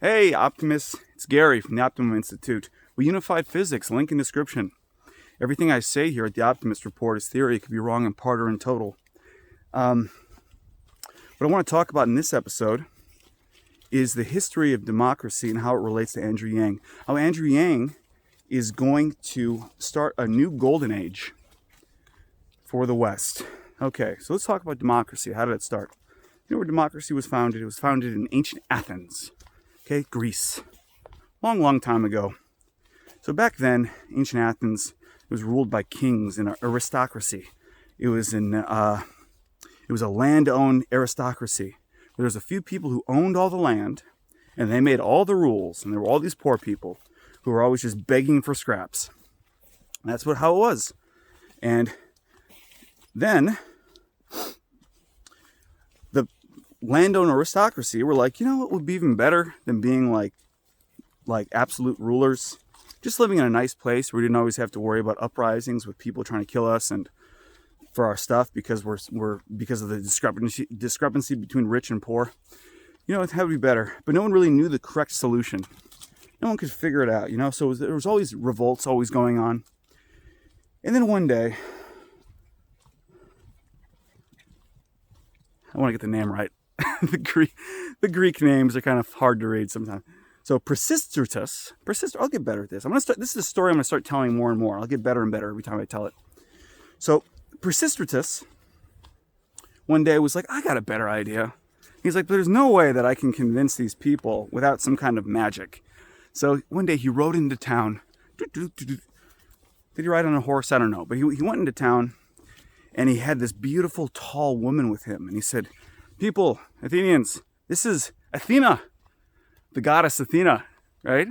Hey, Optimists, it's Gary from the Optimum Institute. We unified physics, link in description. Everything I say here at the Optimist Report is theory. It could be wrong in part or in total. What I want to talk about in this episode is the history of democracy and how it relates to Andrew Yang. How Andrew Yang is going to start a new golden age for the West. Okay, so let's talk about democracy. How did it start? You know where democracy was founded? It was founded in ancient Athens. Okay, Greece. Long time ago. So back then, ancient Athens was ruled by kings and an aristocracy. It was a land-owned aristocracy. There was a few people who owned all the land, and they made all the rules. And there were all these poor people who were always just begging for scraps. And that's how it was. And then the landowner aristocracy were like, you know what would be even better than being like absolute rulers? Just living in a nice place where we didn't always have to worry about uprisings with people trying to kill us and for our stuff because because of the discrepancy between rich and poor. You know, it would be better. But no one really knew the correct solution. No one could figure it out, you know? So there was always revolts always going on. And then one day, I want to get the name right. The Greek names are kind of hard to read sometimes. So Pisistratus, I'll get better at this. This is a story I'm going to start telling more and more. I'll get better and better every time I tell it. So Pisistratus one day was like, I got a better idea. He's like, there's no way that I can convince these people without some kind of magic. So one day he rode into town. Did he ride on a horse? I don't know. But he went into town and he had this beautiful tall woman with him. And he said, people, Athenians, this is Athena, the goddess Athena, right?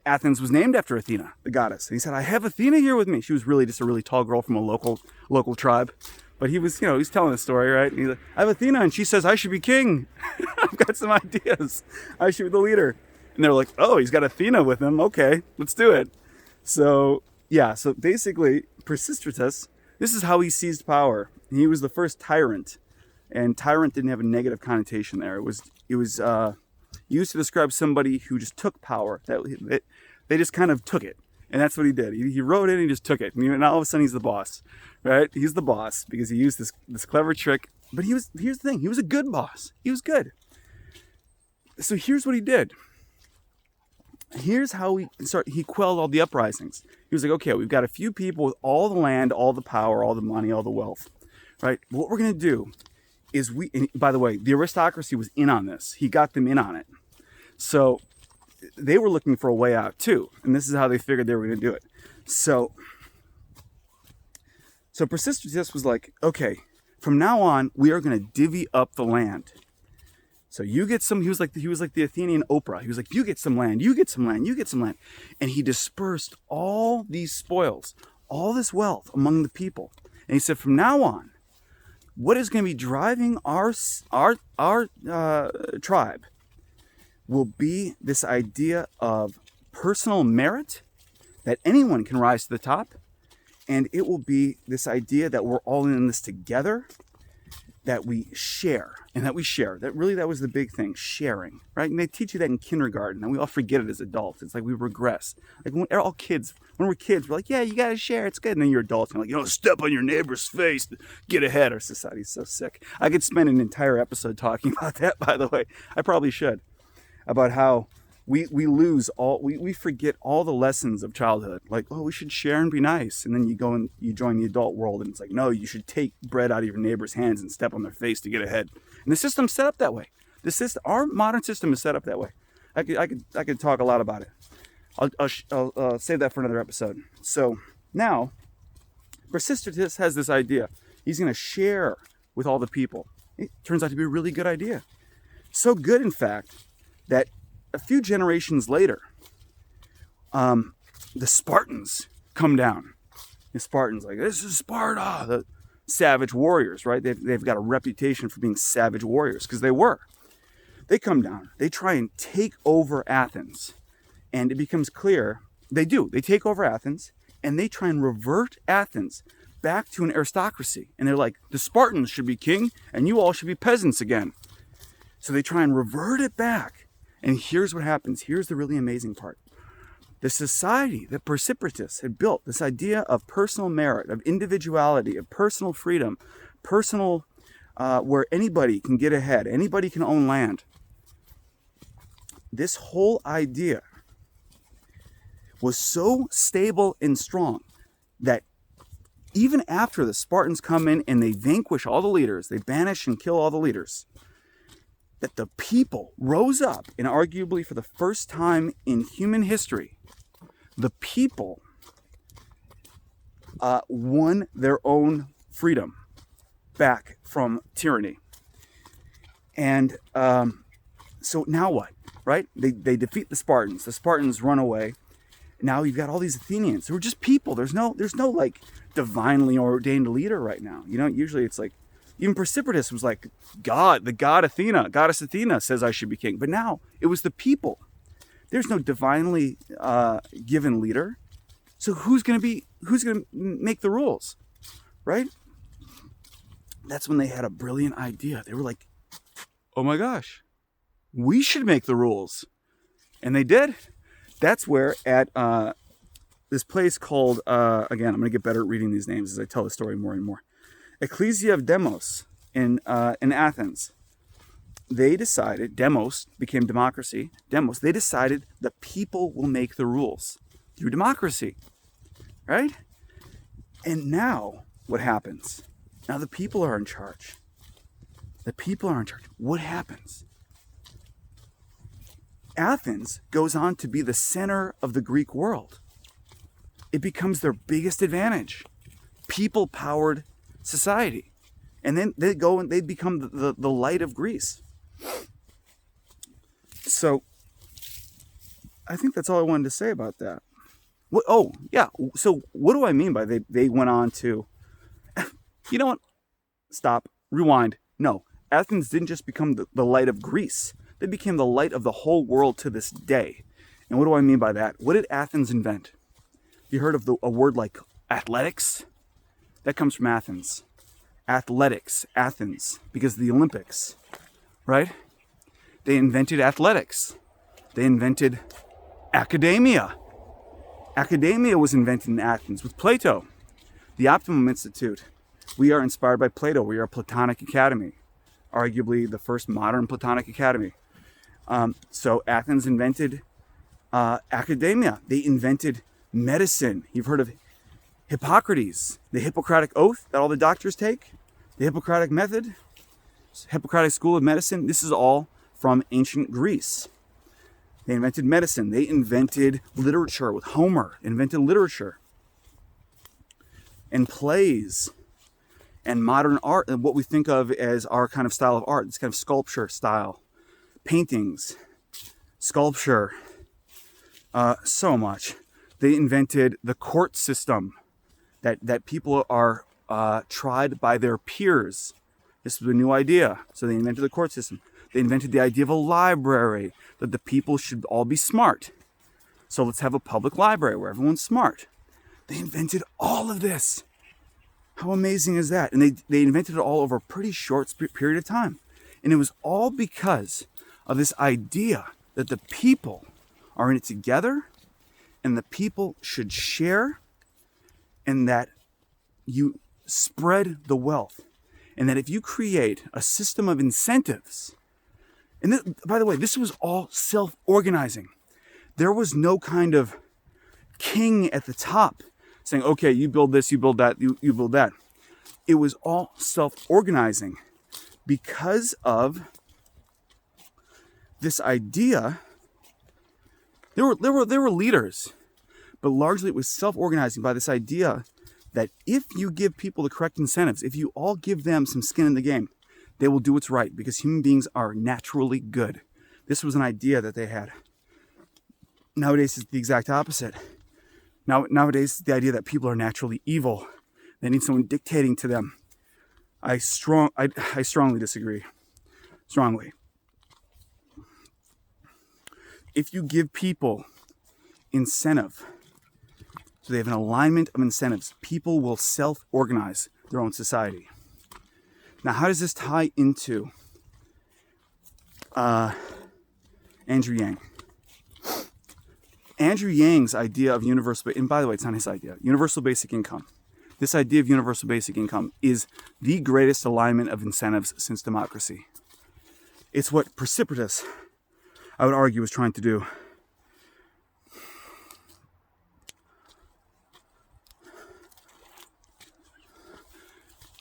Athens was named after Athena, the goddess. And he said, I have Athena here with me. She was really just a really tall girl from a local tribe. But he was telling the story, right? And he's like, I have Athena, and she says I should be king. I've got some ideas. I should be the leader. And they're like, oh, he's got Athena with him. Okay, let's do it. So basically, Pisistratus, this is how he seized power. He was the first tyrant. And tyrant didn't have a negative connotation there. It was used to describe somebody who just took power. They just kind of took it. And that's what he did. He wrote it and he just took it. And all of a sudden he's the boss, right? He's the boss because he used this clever trick. But here's the thing. He was a good boss. He was good. So here's what he did. Here's how he quelled all the uprisings. He was like, okay, we've got a few people with all the land, all the power, all the money, all the wealth, right? What we're going to do is and by the way, the aristocracy was in on this. He got them in on it. So they were looking for a way out too. And this is how they figured they were going to do it. So Pisistratus was like, okay, from now on, we are going to divvy up the land. So you get some, he was like the Athenian Oprah. He was like, you get some land, you get some land, you get some land. And he dispersed all these spoils, all this wealth among the people. And he said, from now on, what is going to be driving our tribe will be this idea of personal merit, that anyone can rise to the top. And it will be this idea that we're all in this together, that we share. That was the big thing, sharing, right? And they teach you that in kindergarten, and we all forget it as adults. It's like we regress. Like when we're kids, we're like, yeah, you got to share, it's good. And then you're adults, and you're like, step on your neighbor's face, get ahead. Our society's so sick. I could spend an entire episode talking about that, by the way. I probably should. About how we forget all the lessons of childhood. Like, oh, we should share and be nice. And then you go and you join the adult world, and it's like, no, you should take bread out of your neighbor's hands and step on their face to get ahead. And the system's set up that way. Our modern system is set up that way. I could talk a lot about it. I'll save that for another episode. So now, Pisistratus has this idea. He's going to share with all the people. It turns out to be a really good idea. So good, in fact, that a few generations later, the Spartans come down. The Spartans, like, this is Sparta, the savage warriors, right? They've got a reputation for being savage warriors, because they were. They come down. They try and take over Athens. And it becomes clear, they take over Athens, and they try and revert Athens back to an aristocracy. And they're like, the Spartans should be king, and you all should be peasants again. So they try and revert it back. And here's what happens. Here's the really amazing part. The society that Precipitatus had built, this idea of personal merit, of individuality, of personal freedom, personal, where anybody can get ahead, anybody can own land. This whole idea was so stable and strong that even after the Spartans come in and they vanquish all the leaders, they banish and kill all the leaders, that the people rose up, and arguably for the first time in human history, the people won their own freedom back from tyranny. And so now what, right? They defeat the Spartans. The Spartans run away. Now you've got all these Athenians who are just people. There's no like divinely ordained leader right now. You know, usually it's like, even Precipitatus was like, the goddess Athena says I should be king. But now it was the people. There's no divinely given leader. So who's gonna make the rules, right? That's when they had a brilliant idea. They were like, oh my gosh, we should make the rules. And they did. That's where at this place called, again, I'm going to get better at reading these names as I tell the story more and more. Ecclesia of Demos in Athens. They decided, Demos became democracy. Demos, they decided the people will make the rules through democracy, right? And now what happens? Now the people are in charge. The people are in charge. What happens? Athens goes on to be the center of the Greek world. It becomes their biggest advantage. People-powered society. And then they go and they become the light of Greece. So, I think that's all I wanted to say about that. Oh, yeah. So, what do I mean by they went on to... You know what? Stop. Rewind. No. Athens didn't just become the light of Greece. They became the light of the whole world to this day. And what do I mean by that? What did Athens invent? You heard of a word like athletics? That comes from Athens. Athletics, Athens, because of the Olympics, right? They invented athletics. They invented academia. Academia was invented in Athens with Plato, the Optimum Institute. We are inspired by Plato. We are a Platonic academy, arguably the first modern Platonic academy. So Athens invented academia. They invented medicine. You've heard of Hippocrates, the Hippocratic Oath that all the doctors take, the Hippocratic Method, Hippocratic School of Medicine. This is all from ancient Greece. They invented medicine. They invented literature with Homer, invented literature and plays and modern art, and what we think of as our kind of style of art, this kind of sculpture style, paintings, sculpture, so much. They invented the court system, that people are tried by their peers. This was a new idea. So they invented the court system. They invented the idea of a library, that the people should all be smart. So let's have a public library where everyone's smart. They invented all of this. How amazing is that? And they invented it all over a pretty short period of time. And it was all because of this idea that the people are in it together and the people should share, and that you spread the wealth. And that if you create a system of incentives, and this, by the way, this was all self-organizing. There was no kind of king at the top saying, okay, you build this, you build that, you build that. It was all self-organizing because of this idea. There were leaders, but largely it was self-organizing by this idea that if you give people the correct incentives, if you all give them some skin in the game, they will do what's right, because human beings are naturally good. This was an idea that they had. Nowadays, it's the exact opposite. Nowadays, the idea that people are naturally evil. They need someone dictating to them. I strongly disagree. Strongly. If you give people incentive, so they have an alignment of incentives, people will self-organize their own society. Now, how does this tie into Andrew Yang. Andrew Yang's idea of universal, and by the way, it's not his idea, universal basic income. This idea of universal basic income is the greatest alignment of incentives since democracy. It's what Precipitous, I would argue, was trying to do.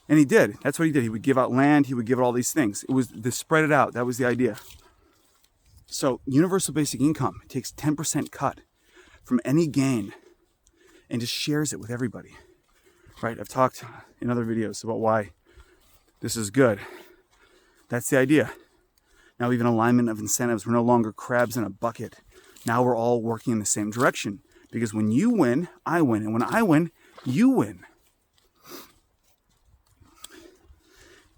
And he did. That's what he did. He would give out land. He would give out all these things. It was to spread it out. That was the idea. So universal basic income takes 10% cut from any gain and just shares it with everybody. Right? I've talked in other videos about why this is good. That's the idea. Now even alignment of incentives. We're no longer crabs in a bucket. Now we're all working in the same direction. Because when you win, I win. And when I win, you win.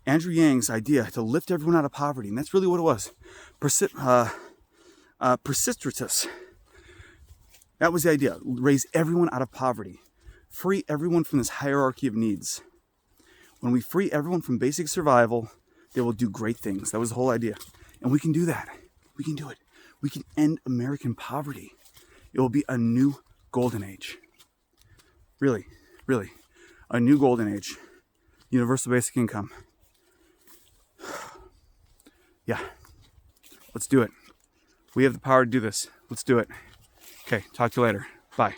Andrew Yang's idea to lift everyone out of poverty, and that's really what it was. Precipitous. That was the idea. Raise everyone out of poverty. Free everyone from this hierarchy of needs. When we free everyone from basic survival, they will do great things. That was the whole idea. And we can do that. We can do it. We can end American poverty. It will be a new golden age. Really, really. A new golden age. Universal basic income. Yeah, let's do it. We have the power to do this. Let's do it. Okay, talk to you later. Bye.